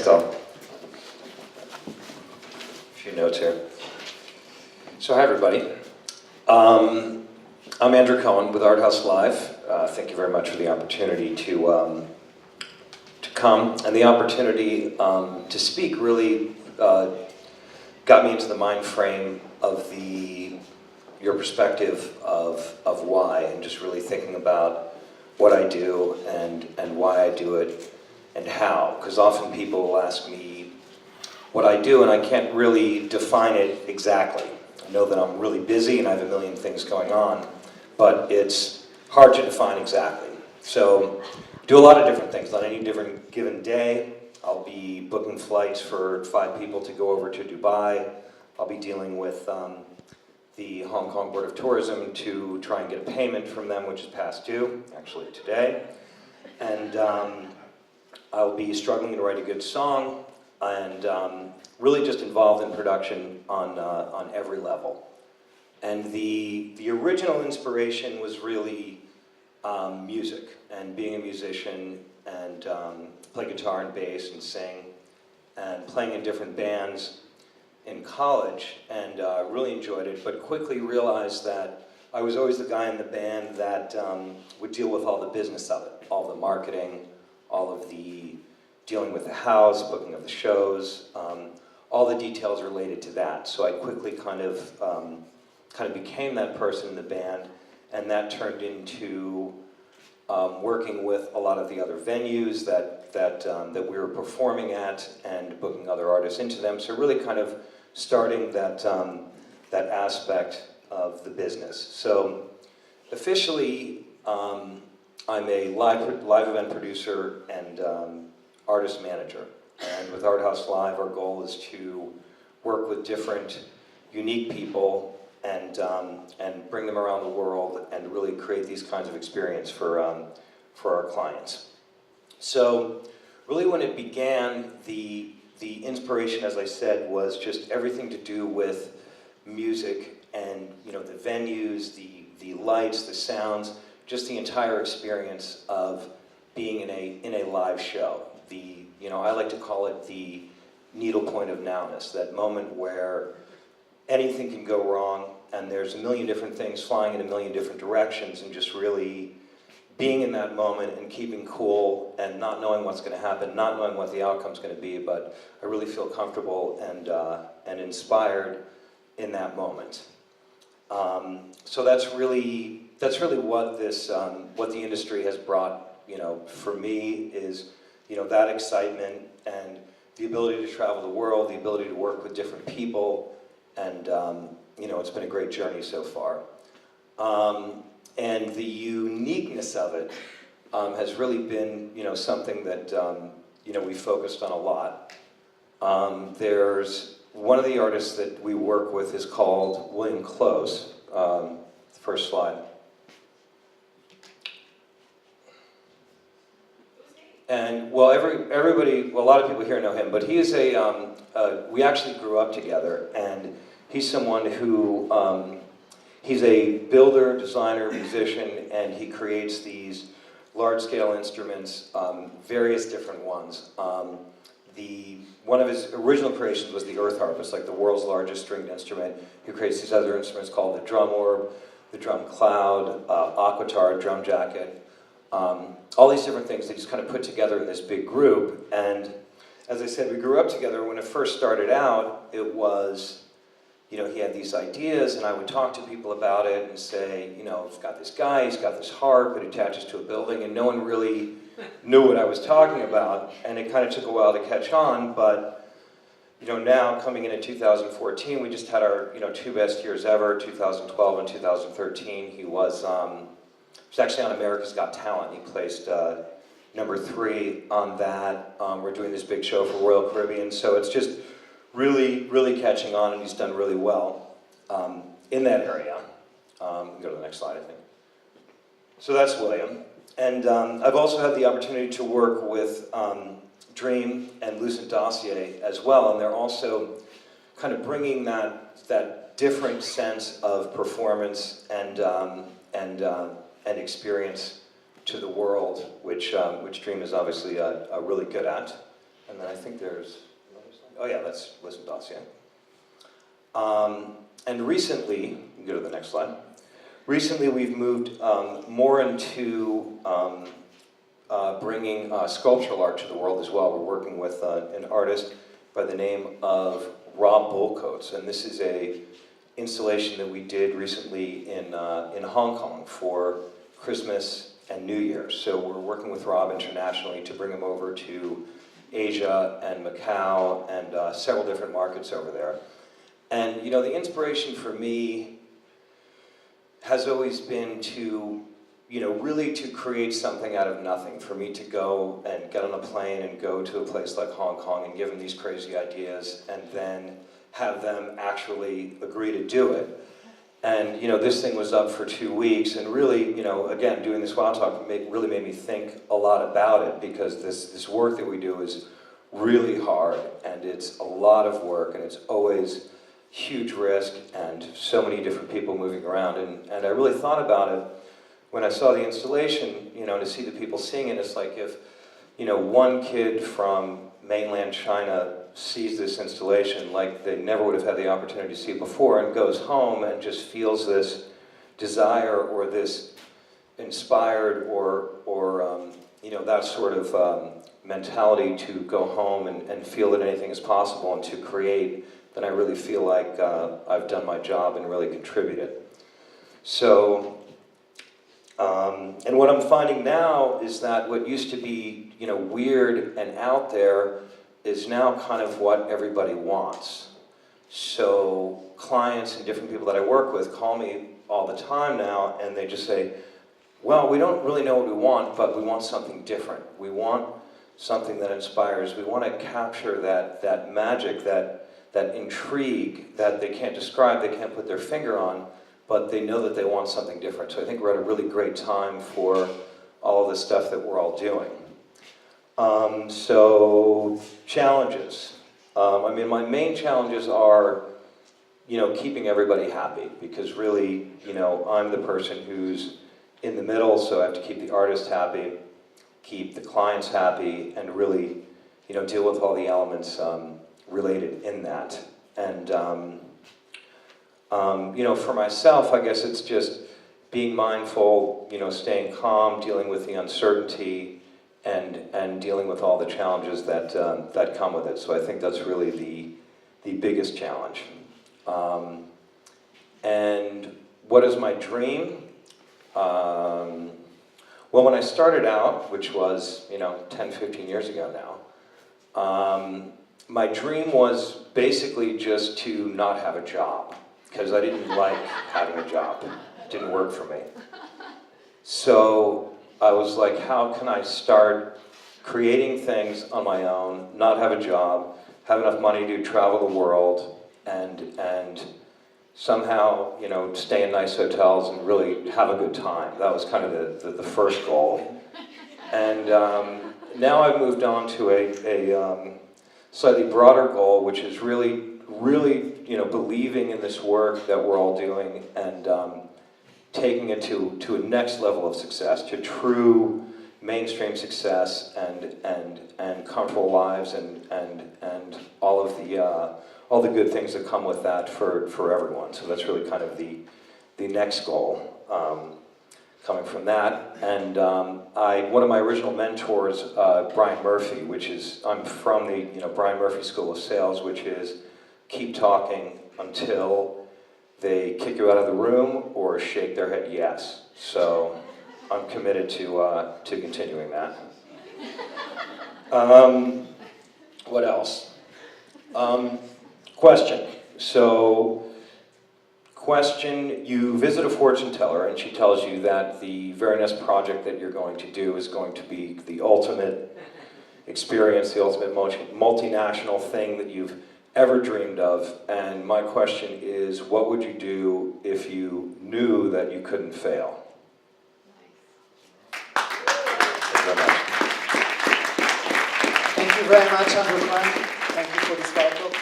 still. A few notes here. So hi everybody. I'm Andrew Cohen with Art House Live. Thank you very much for the opportunity to come, and the opportunity to speak really got me into the mind frame of your perspective of why, and just really thinking about what I do and why I do it and how. Because often people will ask me what I do and I can't really define it exactly. I know that I'm really busy and I have a million things going on, but it's hard to define exactly. So do a lot of different things. On any different given day, I'll be booking flights for 5 people to go over to Dubai. I'll be dealing with the Hong Kong Board of Tourism to try and get a payment from them, which is past due, actually today. And I'll be struggling to write a good song, and really just involved in production on every level. And the original inspiration was really music, and being a musician, and play guitar and bass and sing, and playing in different bands in college, and really enjoyed it, but quickly realized that I was always the guy in the band that would deal with all the business of it, all the marketing, all of the dealing with the house, booking of the shows, all the details related to that. So I quickly kind of became that person in the band, and that turned into working with a lot of the other venues that we were performing at, and booking other artists into them. So really kind of starting that aspect of the business. So officially, I'm a live event producer and artist manager. And with Art House Live, our goal is to work with different, unique people and bring them around the world and really create these kinds of experience for our clients. So really when it began, the inspiration, as I said, was just everything to do with music and the venues, the lights, the sounds, just the entire experience of being in a live show. I like to call it the needle point of nowness, that moment where anything can go wrong and there's a million different things flying in a million different directions, and just really being in that moment and keeping cool and not knowing what's going to happen, not knowing what the outcome's going to be, but I really feel comfortable and inspired in that moment. So that's really what what the industry has brought. For me is that excitement and the ability to travel the world, the ability to work with different people, and it's been a great journey so far. And the uniqueness of it has really been, something that, we focused on a lot. There's one of the artists that we work with is called William Close. First slide. And well, a lot of people here know him, but he is we actually grew up together, and he's someone who, he's a builder, designer, musician, and he creates these large-scale instruments, various different ones. One of his original creations was the earth harp. It's like the world's largest stringed instrument. He creates these other instruments called the drum orb, the drum cloud, aquatar, drum jacket, all these different things that he's kind of put together in this big group. And as I said, we grew up together. When it first started out, it was, he had these ideas, and I would talk to people about it and say, I've got this guy, he's got this harp, it attaches to a building, and no one really knew what I was talking about, and it kind of took a while to catch on, but, now coming into 2014, we just had our, 2 best years ever, 2012 and 2013. He was actually on America's Got Talent. He placed number 3 on that. We're doing this big show for Royal Caribbean, so it's just really, really catching on, and he's done really well in that area. Go to the next slide, I think. So that's William. And I've also had the opportunity to work with Dream and Lucent Dossier as well, and they're also kind of bringing that different sense of performance and experience to the world, which Dream is obviously really good at. And then I think there's another slide. Oh yeah, that's Liz and Dacia. And recently, you can go to the next slide. Recently we've moved more into bringing sculptural art to the world as well. We're working with an artist by the name of Rob Bullcoats, and this is a installation that we did recently in Hong Kong for Christmas and New Year's. So we're working with Rob internationally to bring him over to Asia and Macau and several different markets over there. And you know, the inspiration for me has always been to, you know, really to create something out of nothing. For me to go and get on a plane and go to a place like Hong Kong and give them these crazy ideas and then have them actually agree to do it. And you know, this thing was up for 2 weeks, and really, you know, again, doing this Wow Talk really made me think a lot about it, because this work that we do is really hard, and it's a lot of work, and it's always huge risk, and so many different people moving around. And I really thought about it when I saw the installation, you know, to see the people seeing it. It's like if, you know, one kid from mainland China sees this installation like they never would have had the opportunity to see it before, and goes home and just feels this desire or this inspired or you know, that sort of mentality to go home and feel that anything is possible and to create, then I really feel like I've done my job and really contributed. So, and what I'm finding now is that what used to be, you know, weird and out there is now kind of what everybody wants. So clients and different people that I work with call me all the time now, and they just say, well, we don't really know what we want, but we want something different. We want something that inspires. We want to capture that magic, that intrigue that they can't describe, they can't put their finger on, but they know that they want something different. So I think we're at a really great time for all of the stuff that we're all doing. So challenges. I mean, my main challenges are, you know, keeping everybody happy, because really, you know, I'm the person who's in the middle, so I have to keep the artist happy, keep the clients happy, and really, you know, deal with all the elements related in that. And, you know, for myself, I guess it's just being mindful, you know, staying calm, dealing with the uncertainty, and dealing with all the challenges that that come with it. So I think that's really the biggest challenge. And what is my dream? Well, when I started out, which was, you know, 10, 15 years ago now, my dream was basically just to not have a job, because I didn't like having a job. It didn't work for me. So I was like, how can I start creating things on my own, not have a job, have enough money to travel the world, and somehow, you know, stay in nice hotels and really have a good time. That was kind of the first goal. And now I've moved on to a slightly broader goal, which is really, you know, believing in this work that we're all doing and taking it to a next level of success, to true mainstream success and comfortable lives and all the good things that come with that for everyone. So that's really kind of the next goal coming from that. And one of my original mentors, Brian Murphy, I'm from the Brian Murphy School of Sales, which is keep talking until they kick you out of the room or shake their head yes. So I'm committed to continuing that. What else? Question. So, question, you visit a fortune teller and she tells you that the very next project that you're going to do is going to be the ultimate experience, the ultimate multinational thing that you've ever dreamed of. And my question is, what would you do if you knew that you couldn't fail? Thank you very much, Andrew Cohen. Thank you for this talk.